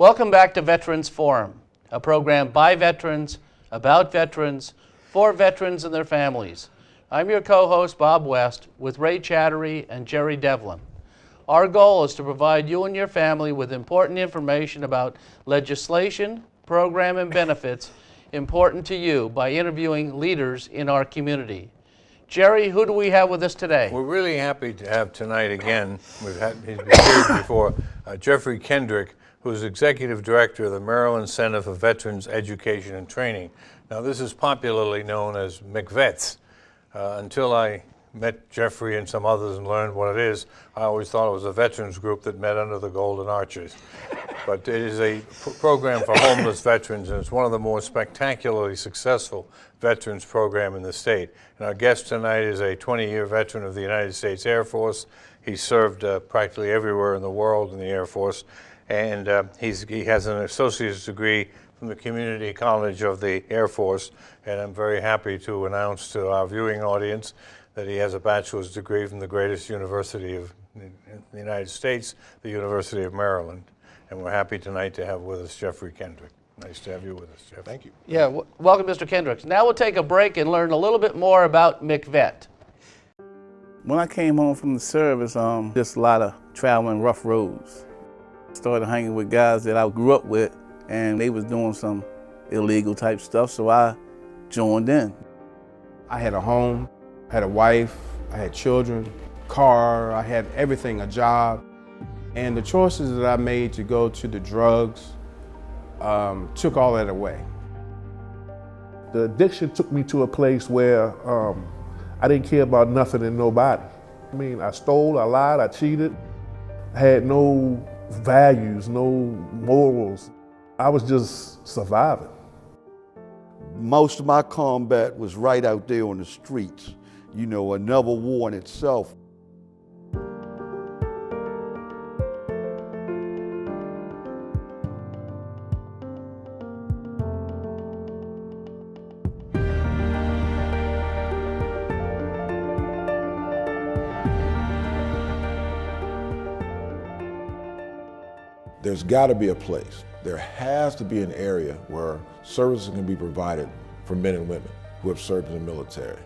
Welcome back to Veterans Forum, a program by veterans, about veterans, for veterans and their families. I'm your co-host, Bob West, with Ray Chattery and Jerry Devlin. Our goal is to provide you and your family with important information about legislation, program, and benefits important to you by interviewing leaders in our community. Jerry, who do we have with us today? We're really happy to have tonight again, he's been here before, Jeffrey Kendrick, who's Executive Director of the Maryland Center for Veterans Education and Training. Now, this is popularly known as McVets. Until I met Jeffrey and some others and learned what it is, I always thought it was a veterans group that met under the Golden Arches. But it is a program for homeless veterans, and it's one of the more spectacularly successful veterans program in the state. And our guest tonight is a 20-year veteran of the United States Air Force. He served practically everywhere in the world in the Air Force. And he has an associate's degree from the Community College of the Air Force, and I'm very happy to announce to our viewing audience that he has a bachelor's degree from the greatest university in the United States, the University of Maryland. And we're happy tonight to have with us Jeffrey Kendrick. Nice to have you with us, Jeff. Thank you. Yeah, welcome, Mr. Kendrick. Now we'll take a break and learn a little bit more about McVet. When I came home from the service, just a lot of traveling rough roads. Started hanging with guys that I grew up with, and they was doing some illegal type stuff, so I joined in. I had a home, had a wife, I had children, car, I had everything, a job. And the choices that I made to go to the drugs took all that away. The addiction took me to a place where I didn't care about nothing and nobody. I mean, I stole, I lied, I cheated. I had no values, no morals. I was just surviving. Most of my combat was right out there on the streets, you know, another war in itself. There's got to be a place. There has to be an area where services can be provided for men and women who have served in the military.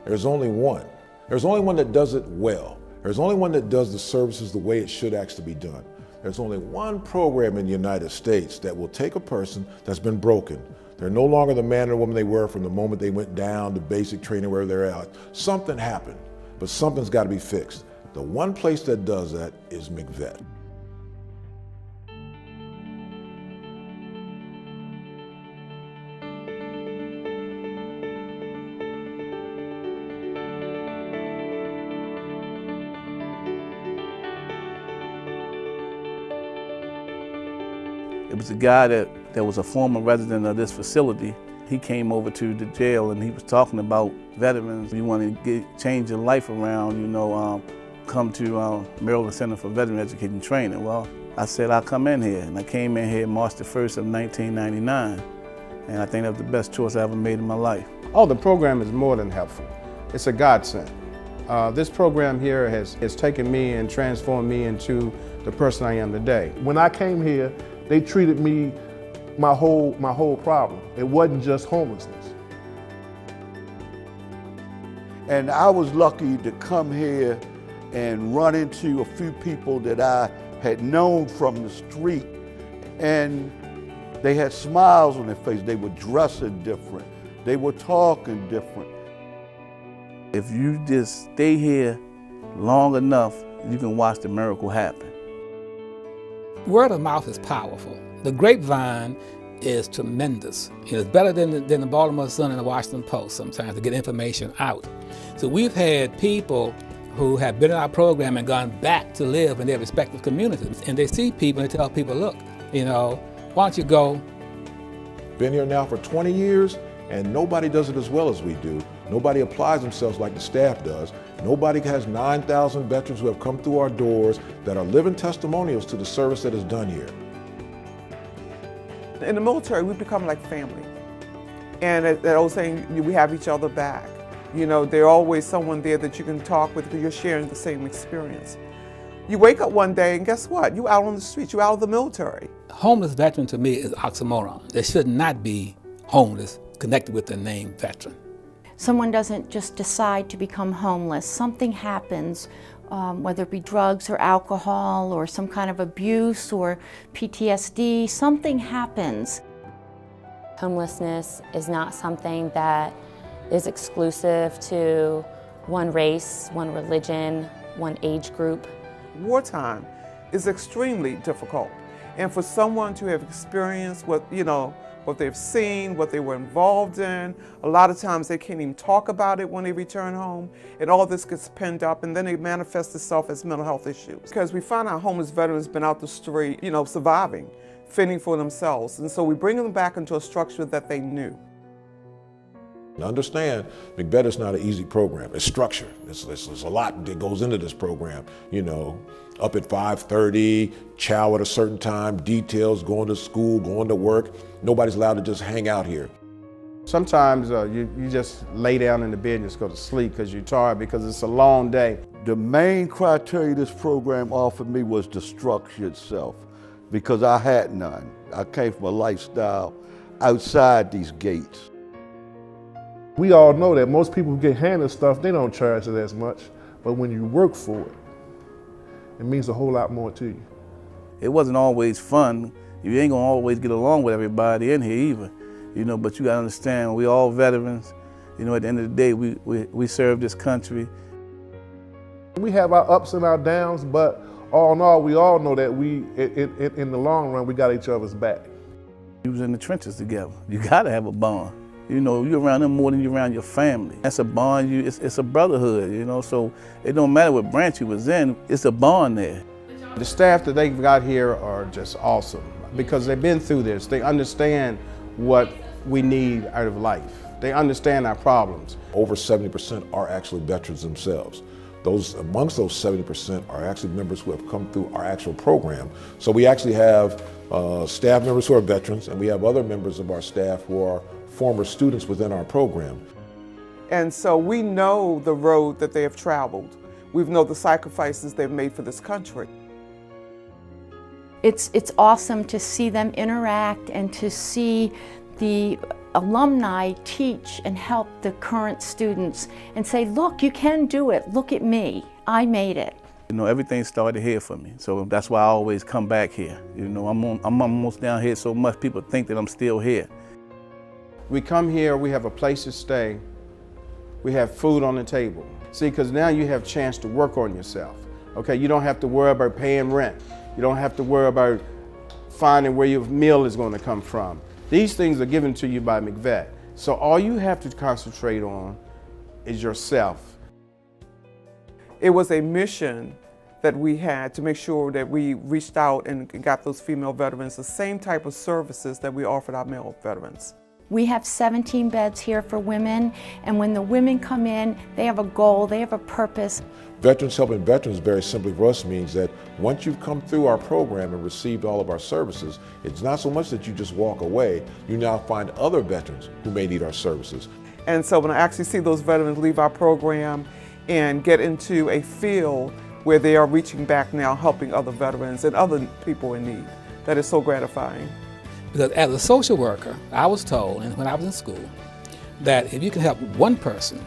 There's only one. There's only one that does it well. There's only one that does the services the way it should actually be done. There's only one program in the United States that will take a person that's been broken. They're no longer the man or woman they were from the moment they went down to basic training where they're at. Something happened, but something's got to be fixed. The one place that does that is McVet. It was a guy that was a former resident of this facility. He came over to the jail and he was talking about veterans. You want to change your life around, you know, come to Maryland Center for Veteran Education and Training. Well, I said I'll come in here, and I came in here March the 1st of 1999, and I think that was the best choice I ever made in my life. Oh, the program is more than helpful. It's a godsend. This program here has taken me and transformed me into the person I am today. When I came here, they treated me my whole problem. It wasn't just homelessness. And I was lucky to come here and run into a few people that I had known from the street, and they had smiles on their face. They were dressing different. They were talking different. If you just stay here long enough, you can watch the miracle happen. Word of mouth is powerful. The grapevine is tremendous. It's better than the Baltimore Sun and the Washington Post sometimes to get information out. So we've had people who have been in our program and gone back to live in their respective communities. And they see people and they tell people, look, you know, why don't you go? Been here now for 20 years, and nobody does it as well as we do. Nobody applies themselves like the staff does. Nobody has 9,000 veterans who have come through our doors that are living testimonials to the service that is done here. In the military, we become like family. And that old saying, we have each other back. You know, there's always someone there that you can talk with because you're sharing the same experience. You wake up one day and guess what? You out on the streets, you out of the military. Homeless veteran to me is oxymoron. There should not be homeless connected with the name veteran. Someone doesn't just decide to become homeless. Something happens, whether it be drugs or alcohol or some kind of abuse or PTSD, something happens. Homelessness is not something that is exclusive to one race, one religion, one age group. Wartime is extremely difficult. And for someone to have experienced what they've seen, what they were involved in, a lot of times they can't even talk about it when they return home, and all this gets pinned up, and then it manifests itself as mental health issues. Because we find out homeless veterans been out the street, surviving, fending for themselves, and so we bring them back into a structure that they knew. Understand, McVet is not an easy program. It's structured. There's a lot that goes into this program. Up at 5:30, chow at a certain time, details, going to school, going to work. Nobody's allowed to just hang out here. Sometimes you just lay down in the bed and just go to sleep because you're tired, because it's a long day. The main criteria this program offered me was the structure itself, because I had none. I came from a lifestyle outside these gates. We all know that most people who get handed stuff, they don't charge it as much, but when you work for it, it means a whole lot more to you. It wasn't always fun. You ain't gonna always get along with everybody in here either, but you gotta understand, we all veterans. At the end of the day, we serve this country. We have our ups and our downs, but all in all, we all know that in the long run, we got each other's back. You was in the trenches together. You gotta have a bond. You're around them more than you're around your family. That's a bond, it's a brotherhood, so it don't matter what branch you was in, it's a bond there. The staff that they've got here are just awesome because they've been through this. They understand what we need out of life. They understand our problems. Over 70% are actually veterans themselves. Amongst those 70% are actually members who have come through our actual program. So we actually have staff members who are veterans, and we have other members of our staff who are former students within our program. And so we know the road that they have traveled. We know the sacrifices they've made for this country. It's awesome to see them interact and to see the alumni teach and help the current students and say, look, you can do it. Look at me. I made it. Everything started here for me, so that's why I always come back here. I'm almost down here so much people think that I'm still here. We come here, we have a place to stay, we have food on the table. See, because now you have a chance to work on yourself. Okay, you don't have to worry about paying rent. You don't have to worry about finding where your meal is going to come from. These things are given to you by McVet. So all you have to concentrate on is yourself. It was a mission that we had to make sure that we reached out and got those female veterans the same type of services that we offered our male veterans. We have 17 beds here for women, and when the women come in, they have a goal, they have a purpose. Veterans Helping Veterans, very simply for us, means that once you've come through our program and received all of our services, it's not so much that you just walk away, you now find other veterans who may need our services. And so when I actually see those veterans leave our program and get into a field where they are reaching back now, helping other veterans and other people in need, that is so gratifying. Because as a social worker, I was told, and when I was in school, that if you can help one person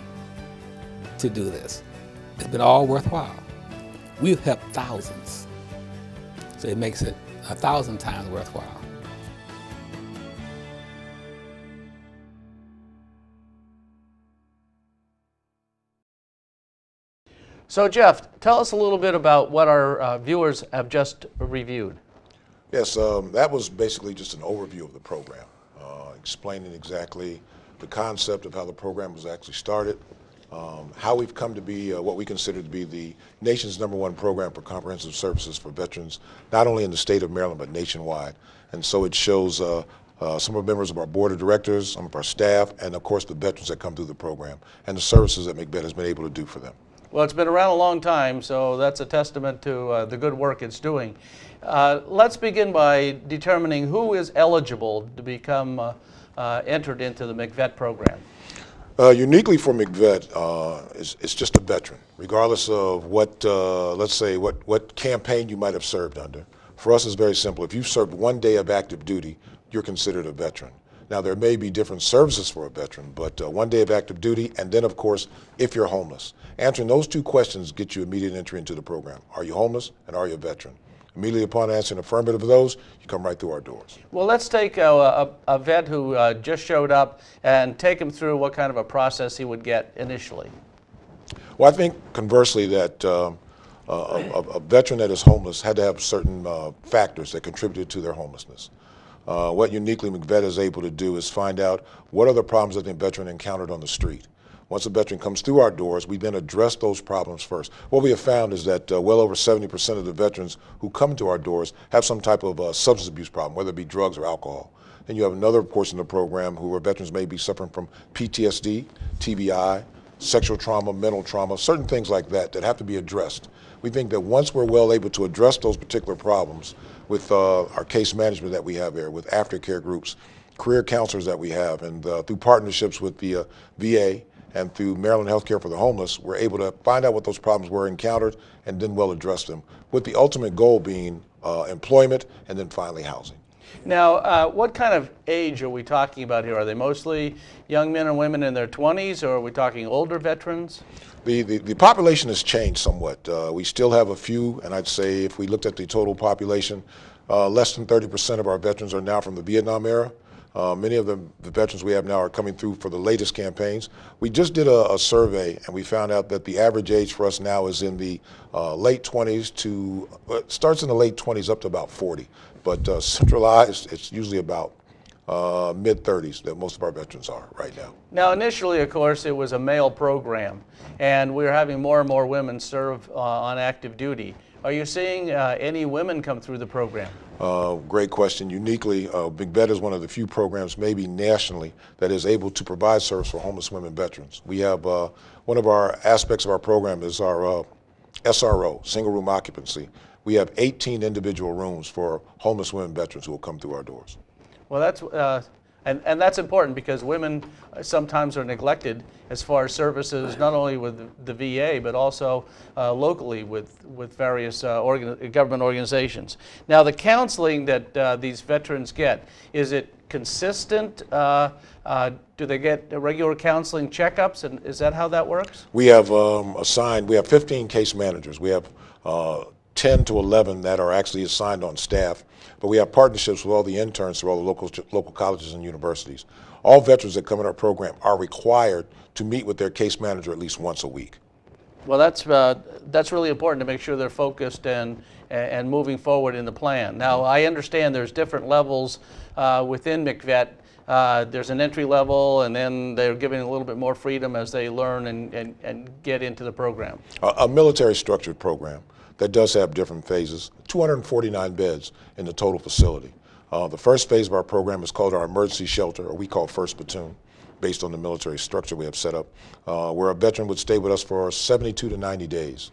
to do this, it's been all worthwhile. We've helped thousands, so it makes it 1,000 times worthwhile. So Jeff, tell us a little bit about what our viewers have just reviewed. Yes, that was basically just an overview of the program, explaining exactly the concept of how the program was actually started, how we've come to be what we consider to be the nation's #1 program for comprehensive services for veterans, not only in the state of Maryland, but nationwide. And so it shows some of the members of our board of directors, some of our staff, and of course the veterans that come through the program, and the services that McVet has been able to do for them. Well, it's been around a long time, so that's a testament to the good work it's doing. Let's begin by determining who is eligible to become entered into the McVet program. Uniquely for McVet, it's just a veteran, regardless of what, let's say, what campaign you might have served under. For us, it's very simple. If you've served 1 day of active duty, you're considered a veteran. Now, there may be different services for a veteran, but 1 day of active duty, and then, of course, if you're homeless. Answering those 2 questions get you immediate entry into the program. Are you homeless, and are you a veteran? Immediately upon answering affirmative of those, you come right through our doors. Well, let's take a vet who just showed up and take him through what kind of a process he would get initially. Well, I think conversely that a veteran that is homeless had to have certain factors that contributed to their homelessness. What uniquely McVet is able to do is find out what are the problems that the veteran encountered on the street. Once a veteran comes through our doors, we then address those problems first. What we have found is that well over 70% of the veterans who come to our doors have some type of substance abuse problem, whether it be drugs or alcohol. Then you have another portion of the program who are veterans may be suffering from PTSD, TBI, sexual trauma, mental trauma, certain things like that that have to be addressed. We think that once we're well able to address those particular problems with our case management that we have here, with aftercare groups, career counselors that we have, and through partnerships with the VA, and through Maryland Healthcare for the Homeless, we're able to find out what those problems were encountered and then well address them, with the ultimate goal being employment and then finally housing. Now, what kind of age are we talking about here? Are they mostly young men and women in their 20s, or are we talking older veterans? The population has changed somewhat. We still have a few, and I'd say if we looked at the total population, less than 30% of our veterans are now from the Vietnam era. Many of the veterans we have now are coming through for the latest campaigns. We just did a survey, and we found out that the average age for us now is in the late 20s to, starts in the late 20s up to about 40. But centralized, it's usually about mid-30s that most of our veterans are right now. Now, initially, of course, it was a male program, and we're having more and more women serve on active duty. Are you seeing any women come through the program? Great question. Uniquely, McVet is one of the few programs, maybe nationally, that is able to provide service for homeless women veterans. We have one of our aspects of our program is our SRO, single room occupancy. We have 18 individual rooms for homeless women veterans who will come through our doors. Well, that's and that's important because women sometimes are neglected as far as services, not only with the VA, but also locally with various government organizations. Now, the counseling that these veterans get, is it consistent? Do they get regular counseling checkups, and is that how that works? We have we have 15 case managers. We have 10 to 11 that are actually assigned on staff, but we have partnerships with all the interns through all the local colleges and universities. All veterans that come in our program are required to meet with their case manager at least once a week. Well, that's really important to make sure they're focused and moving forward in the plan. Now, I understand there's different levels within McVet. There's an entry level, and then they're given a little bit more freedom as they learn and get into the program. A military structured program that does have different phases, 249 beds in the total facility. The first phase of our program is called our emergency shelter, or we call First Platoon, based on the military structure we have set up, where a veteran would stay with us for 72 to 90 days.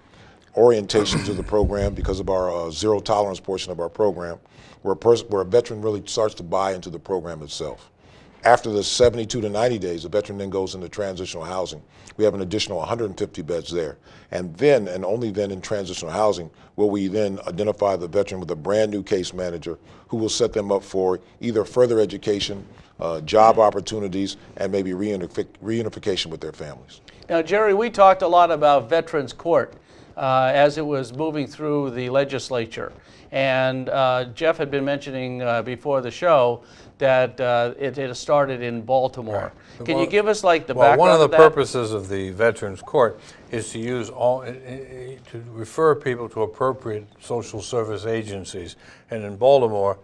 Orientation to the program, because of our zero tolerance portion of our program, where a veteran really starts to buy into the program itself. After the 72 to 90 days, the veteran then goes into transitional housing. We have an additional 150 beds there. And then, and only then in transitional housing, will we then identify the veteran with a brand new case manager who will set them up for either further education, job opportunities, and maybe reunification with their families. Now, Jerry, we talked a lot about Veterans Court as it was moving through the legislature. And Jeff had been mentioning before the show that it had started in Baltimore. Right. Can you give us like the background? One of the that? purposes of the Veterans Court is to use to refer people to appropriate social service agencies. And in Baltimore,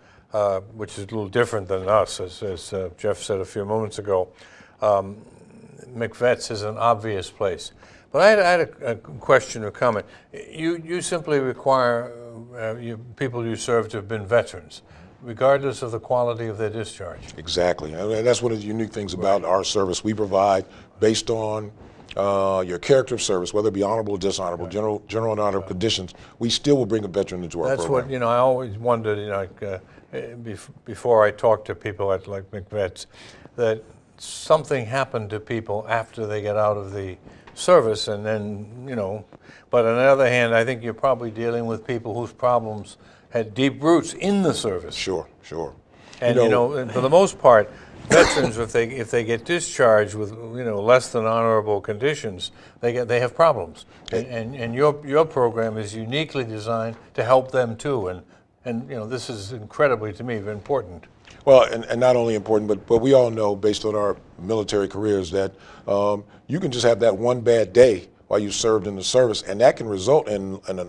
which is a little different than us, as Jeff said a few moments ago, McVet's is an obvious place. But I had a question or comment. You simply require people you serve to have been veterans, regardless of the quality of their discharge. Exactly. And that's one of the unique things about our service. We provide based on your character of service, whether it be honorable or dishonorable, general and honorable conditions. We still will bring a veteran into our program. That's what, I always wondered, before I talk to people like McVet's, that something happened to people after they get out of the service, and then, you know, but on the other hand, I think you're probably dealing with people whose problems had deep roots in the service. Sure, sure. And, you know, and for the most part, veterans, if they get discharged with, you know, less than honorable conditions, they have problems. And your program is uniquely designed to help them too. And you know, this is incredibly, to me, important. Well, and not only important, but we all know, based on our military careers, that you can just have that one bad day while you served in the service, and that can result in a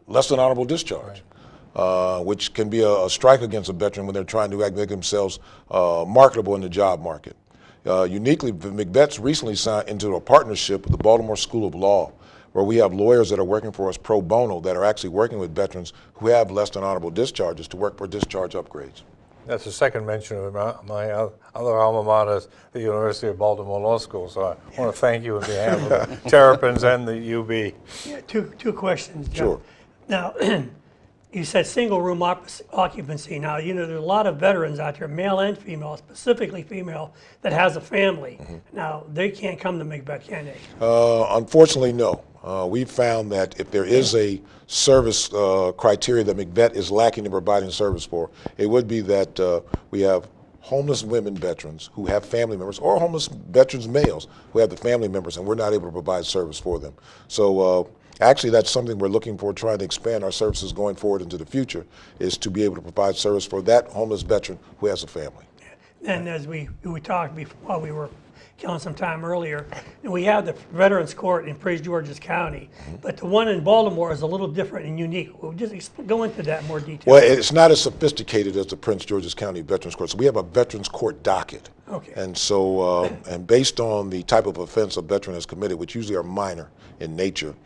less than honorable discharge. Right. Which can be a strike against a veteran when they're trying to make themselves marketable in the job market. Uniquely, McVet's recently signed into a partnership with the Baltimore School of Law, where we have lawyers that are working for us pro bono that are actually working with veterans who have less than honorable discharges to work for discharge upgrades. That's the second mention of my other alma mater, the University of Baltimore Law School. So I want to thank you on behalf of the Terrapins and the UB. Yeah, two questions, Joe. Sure. Now, you said single room occupancy. Now, you know, there's a lot of veterans out there, male and female, specifically female, that has a family. Mm-hmm. Now, they can't come to McVet, can they? Unfortunately, no. We've found that if there is a service criteria that McVet is lacking in providing service for, it would be that we have homeless women veterans who have family members, or homeless veterans males who have the family members, and we're not able to provide service for them. So actually, that's something we're looking for, trying to expand our services going forward into the future, is to be able to provide service for that homeless veteran who has a family. And as we talked before, while we were killing some time earlier, and we have the Veterans Court in Prince George's County, but the one in Baltimore is a little different and unique. We'll just go into that in more detail. Well, it's not as sophisticated as the Prince George's County Veterans Court. So we have a Veterans Court docket. Okay. And so, and based on the type of offense a veteran has committed, which usually are minor in nature,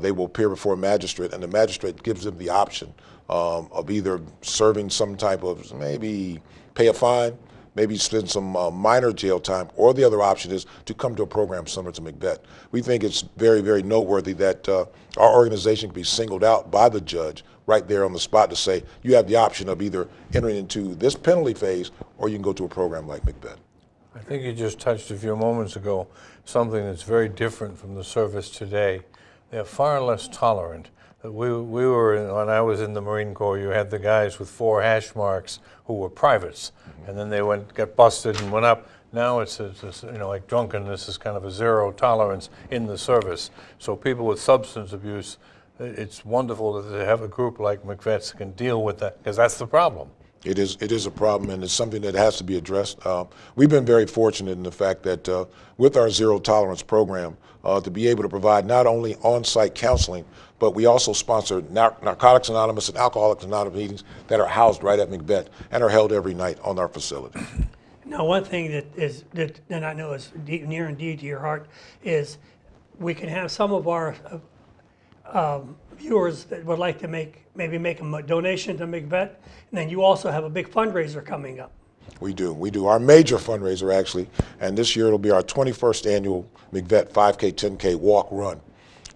they will appear before a magistrate, and the magistrate gives them the option of either serving some type of, maybe pay a fine, maybe spend some minor jail time, or the other option is to come to a program similar to McVet. We think it's very, very noteworthy that our organization can be singled out by the judge right there on the spot to say, you have the option of either entering into this penalty phase, or you can go to a program like McVet. I think you just touched a few moments ago something that's very different from the service today. They're far less tolerant. We were, when I was in the Marine Corps, you had the guys with 4 hash marks who were privates, and then they got busted and went up. Now it's you know, like drunkenness is kind of a zero tolerance in the service. So people with substance abuse, it's wonderful that they have a group like McVet's that can deal with that, because that's the problem. It is a problem, and it's something that has to be addressed. We've been very fortunate in the fact that with our zero tolerance program, to be able to provide not only on-site counseling, but we also sponsor Narcotics Anonymous and Alcoholics Anonymous meetings that are housed right at McVet and are held every night on our facility. Now, one thing that I know is near and dear to your heart is we can have some of our viewers that would like to maybe make a donation to McVet, and then you also have a big fundraiser coming up. We do. Our major fundraiser, actually, and this year it'll be our 21st annual McVet 5K, 10K walk run.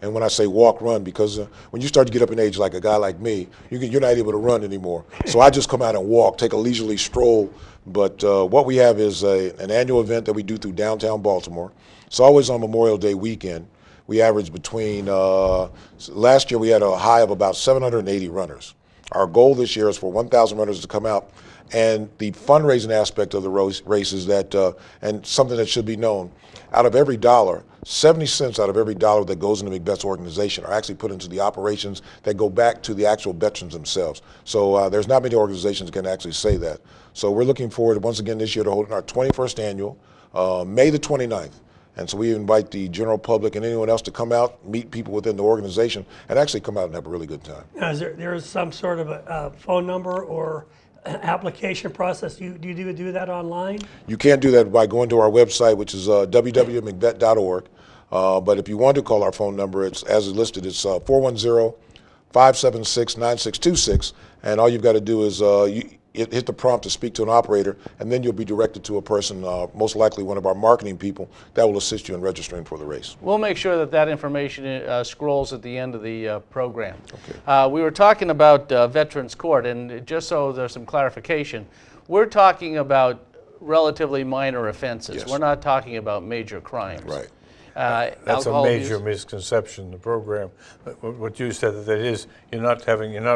And when I say walk run, because when you start to get up in age like a guy like me, you're not able to run anymore. So I just come out and walk, take a leisurely stroll. But what we have is an annual event that we do through downtown Baltimore. It's always on Memorial Day weekend. We average between, last year we had a high of about 780 runners. Our goal this year is for 1,000 runners to come out. And the fundraising aspect of the race is that, and something that should be known, out of every dollar, 70 cents out of every dollar that goes into McVet's organization are actually put into the operations that go back to the actual veterans themselves. So there's not many organizations that can actually say that. So we're looking forward, once again, this year to holding our 21st annual, May the 29th. And so we invite the general public and anyone else to come out, meet people within the organization, and actually come out and have a really good time. Now, is there some sort of a phone number or application process? Do you do that online? You can do that by going to our website, which is www.mcvet.org. But if you want to call our phone number, it's as listed. It's 410-576-9626, and all you've got to do is hit the prompt to speak to an operator, and then you'll be directed to a person, most likely one of our marketing people, that will assist you in registering for the race. We'll make sure that information scrolls at the end of the program. Okay. We were talking about Veterans Court, and just so there's some clarification, we're talking about relatively minor offenses. Yes. We're not talking about major crimes. Right. That's a Alcohol major use- misconception in the program. What you said, that is, you're not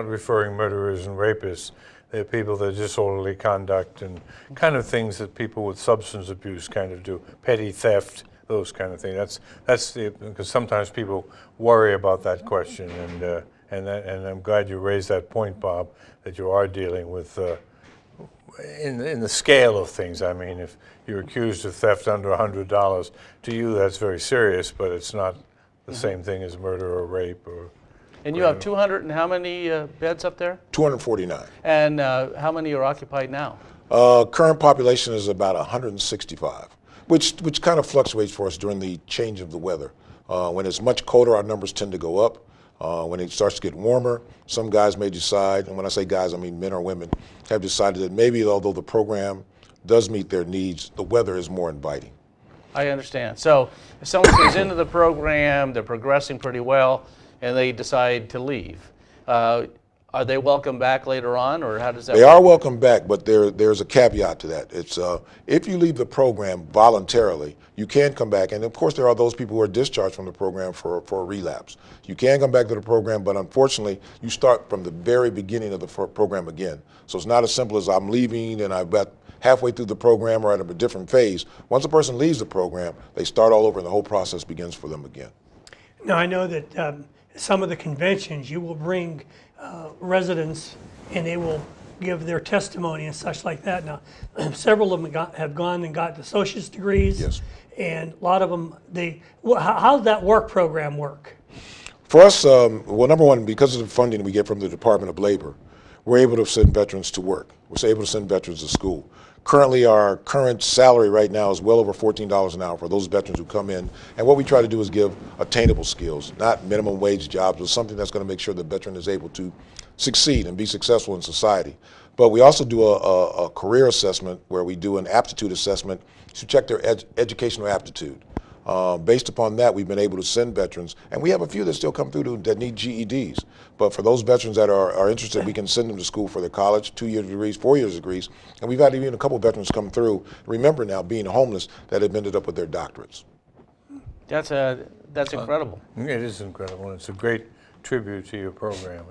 referring murderers and rapists. They're people that are disorderly conduct and kind of things that people with substance abuse kind of do, petty theft, those kind of things. Because sometimes people worry about that question, and I'm glad you raised that point, Bob, that you are dealing with in the scale of things. I mean, if you're accused of theft under $100, to you that's very serious, but it's not the same thing as murder or rape or. And you have 200 and how many beds up there? 249. And how many are occupied now? Current population is about 165, which kind of fluctuates for us during the change of the weather. When it's much colder, our numbers tend to go up. When it starts to get warmer, some guys may decide, and when I say guys, I mean men or women, have decided that maybe although the program does meet their needs, the weather is more inviting. I understand. So if someone comes into the program, they're progressing pretty well, and they decide to leave, are they welcome back later on, or how does that work? They are welcome back, but there's a caveat to that. It's if you leave the program voluntarily, you can come back, and of course there are those people who are discharged from the program for a relapse. You can come back to the program, but unfortunately you start from the very beginning of the program again. So it's not as simple as I'm leaving and I've got halfway through the program or at a different phase. Once a person leaves the program, they start all over and the whole process begins for them again. Now, I know that some of the conventions you will bring residents and they will give their testimony and such like that. Now, several of them have gone and got associate's degrees. Yes. And a lot of them, how does that work program work? For us, well, number one, because of the funding we get from the Department of Labor, we're able to send veterans to work. We're able to send veterans to school. Currently, our current salary right now is well over $14 an hour for those veterans who come in. And what we try to do is give attainable skills, not minimum wage jobs, but something that's going to make sure the veteran is able to succeed and be successful in society. But we also do a career assessment where we do an aptitude assessment to check their educational aptitude. Based upon that, we've been able to send veterans, and we have a few that still come through that need GEDs. But for those veterans that are interested, we can send them to school for their college, 2-year degrees, 4-year degrees. And we've had even a couple of veterans come through, remember now, being homeless, that have ended up with their doctorates. That's incredible. It is incredible. It's a great tribute to your program.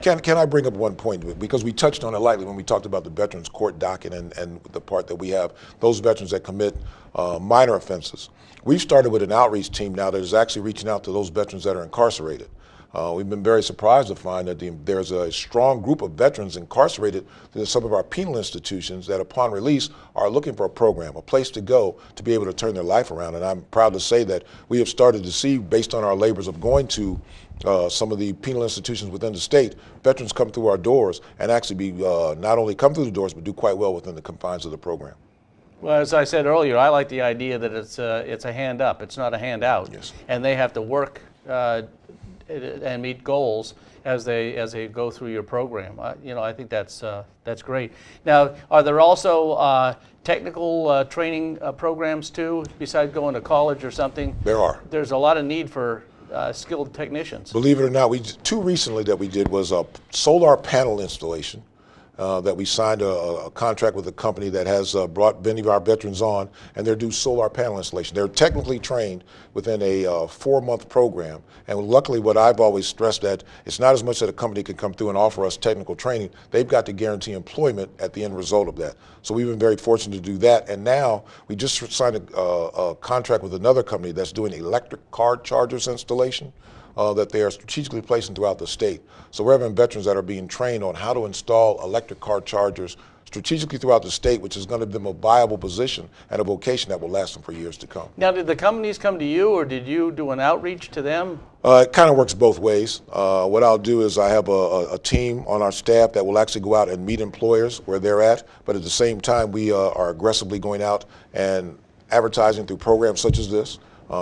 Can I bring up one point? Because we touched on it lightly when we talked about the Veterans Court docket and the part that we have, those veterans that commit minor offenses. We've started with an outreach team now that is actually reaching out to those veterans that are incarcerated. We've been very surprised to find that there's a strong group of veterans incarcerated in some of our penal institutions that upon release are looking for a program, a place to go to be able to turn their life around. And I'm proud to say that we have started to see, based on our labors of going to some of the penal institutions within the state, veterans come through our doors and actually not only come through the doors, but do quite well within the confines of the program. Well, as I said earlier, I like the idea that it's a hand up. It's not a handout. Yes. And they have to work and meet goals as they go through your program. I think that's great. Now, are there also technical training programs too, besides going to college or something? There are. There's a lot of need for skilled technicians. Believe it or not, two recently that we did was a solar panel installation. That we signed a contract with a company that has brought many of our veterans on, and they're doing solar panel installation. They're technically trained within a 4-month program, and luckily what I've always stressed that it's not as much that a company can come through and offer us technical training, they've got to guarantee employment at the end result of that. So we've been very fortunate to do that, and now we just signed a contract with another company that's doing electric car chargers installation. That they are strategically placing throughout the state. So we're having veterans that are being trained on how to install electric car chargers strategically throughout the state, which is going to give them a viable position and a vocation that will last them for years to come. Now, did the companies come to you, or did you do an outreach to them? It kind of works both ways. What I'll do is I have a team on our staff that will actually go out and meet employers where they're at, but at the same time we are aggressively going out and advertising through programs such as this.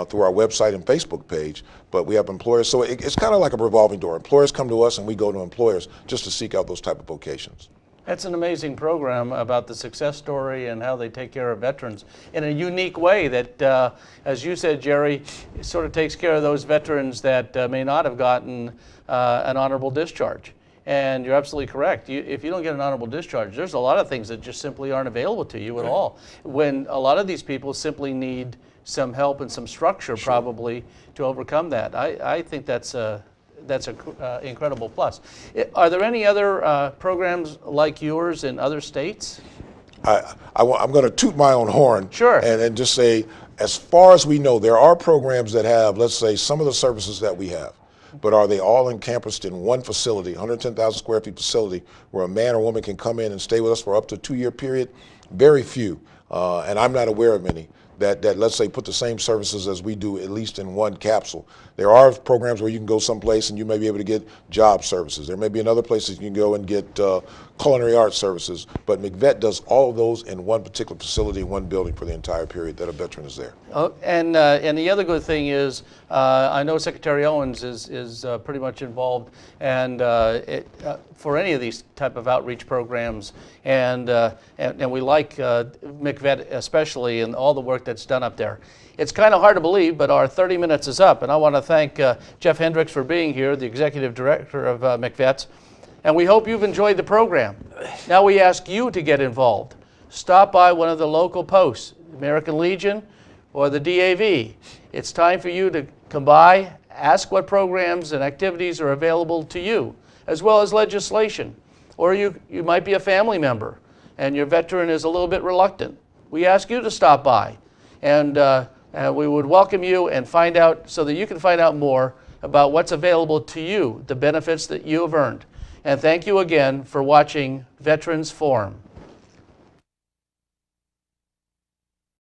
Through our website and Facebook page, but we have employers, so it's kind of like a revolving door. Employers come to us and we go to employers just to seek out those type of vocations. That's an amazing program about the success story and how they take care of veterans in a unique way that, as you said, Jerry, sort of takes care of those veterans that may not have gotten an honorable discharge. And you're absolutely correct. If you don't get an honorable discharge, there's a lot of things that just simply aren't available to you at all. When a lot of these people simply need some help and some structure probably to overcome that. I think that's a incredible plus. Are there any other programs like yours in other states? I'm going to toot my own horn. Sure. And just say, as far as we know, there are programs that have, let's say, some of the services that we have. But are they all encompassed in one facility, 110,000 square feet facility, where a man or woman can come in and stay with us for up to a 2-year period? Very few, and I'm not aware of any that let's say put the same services as we do, at least in one capsule. There are programs where you can go someplace and you may be able to get job services. There may be another place that you can go and get culinary arts services, but McVet does all of those in one particular facility, one building for the entire period that a veteran is there. Oh, and the other good thing is, I know Secretary Owens is pretty much involved, and for any of these type of outreach programs, and we like McVet especially, and all the work that's done up there. It's kind of hard to believe, but our 30 minutes is up, and I want to thank Jeff Hendricks for being here, the Executive Director of McVets, and we hope you've enjoyed the program. Now we ask you to get involved. Stop by one of the local posts, American Legion or the DAV. It's time for you to come by, ask what programs and activities are available to you, as well as legislation. Or you might be a family member and your veteran is a little bit reluctant. We ask you to stop by, and we would welcome you and find out, so that you can find out more about what's available to you, the benefits that you have earned. And thank you again for watching Veterans Forum.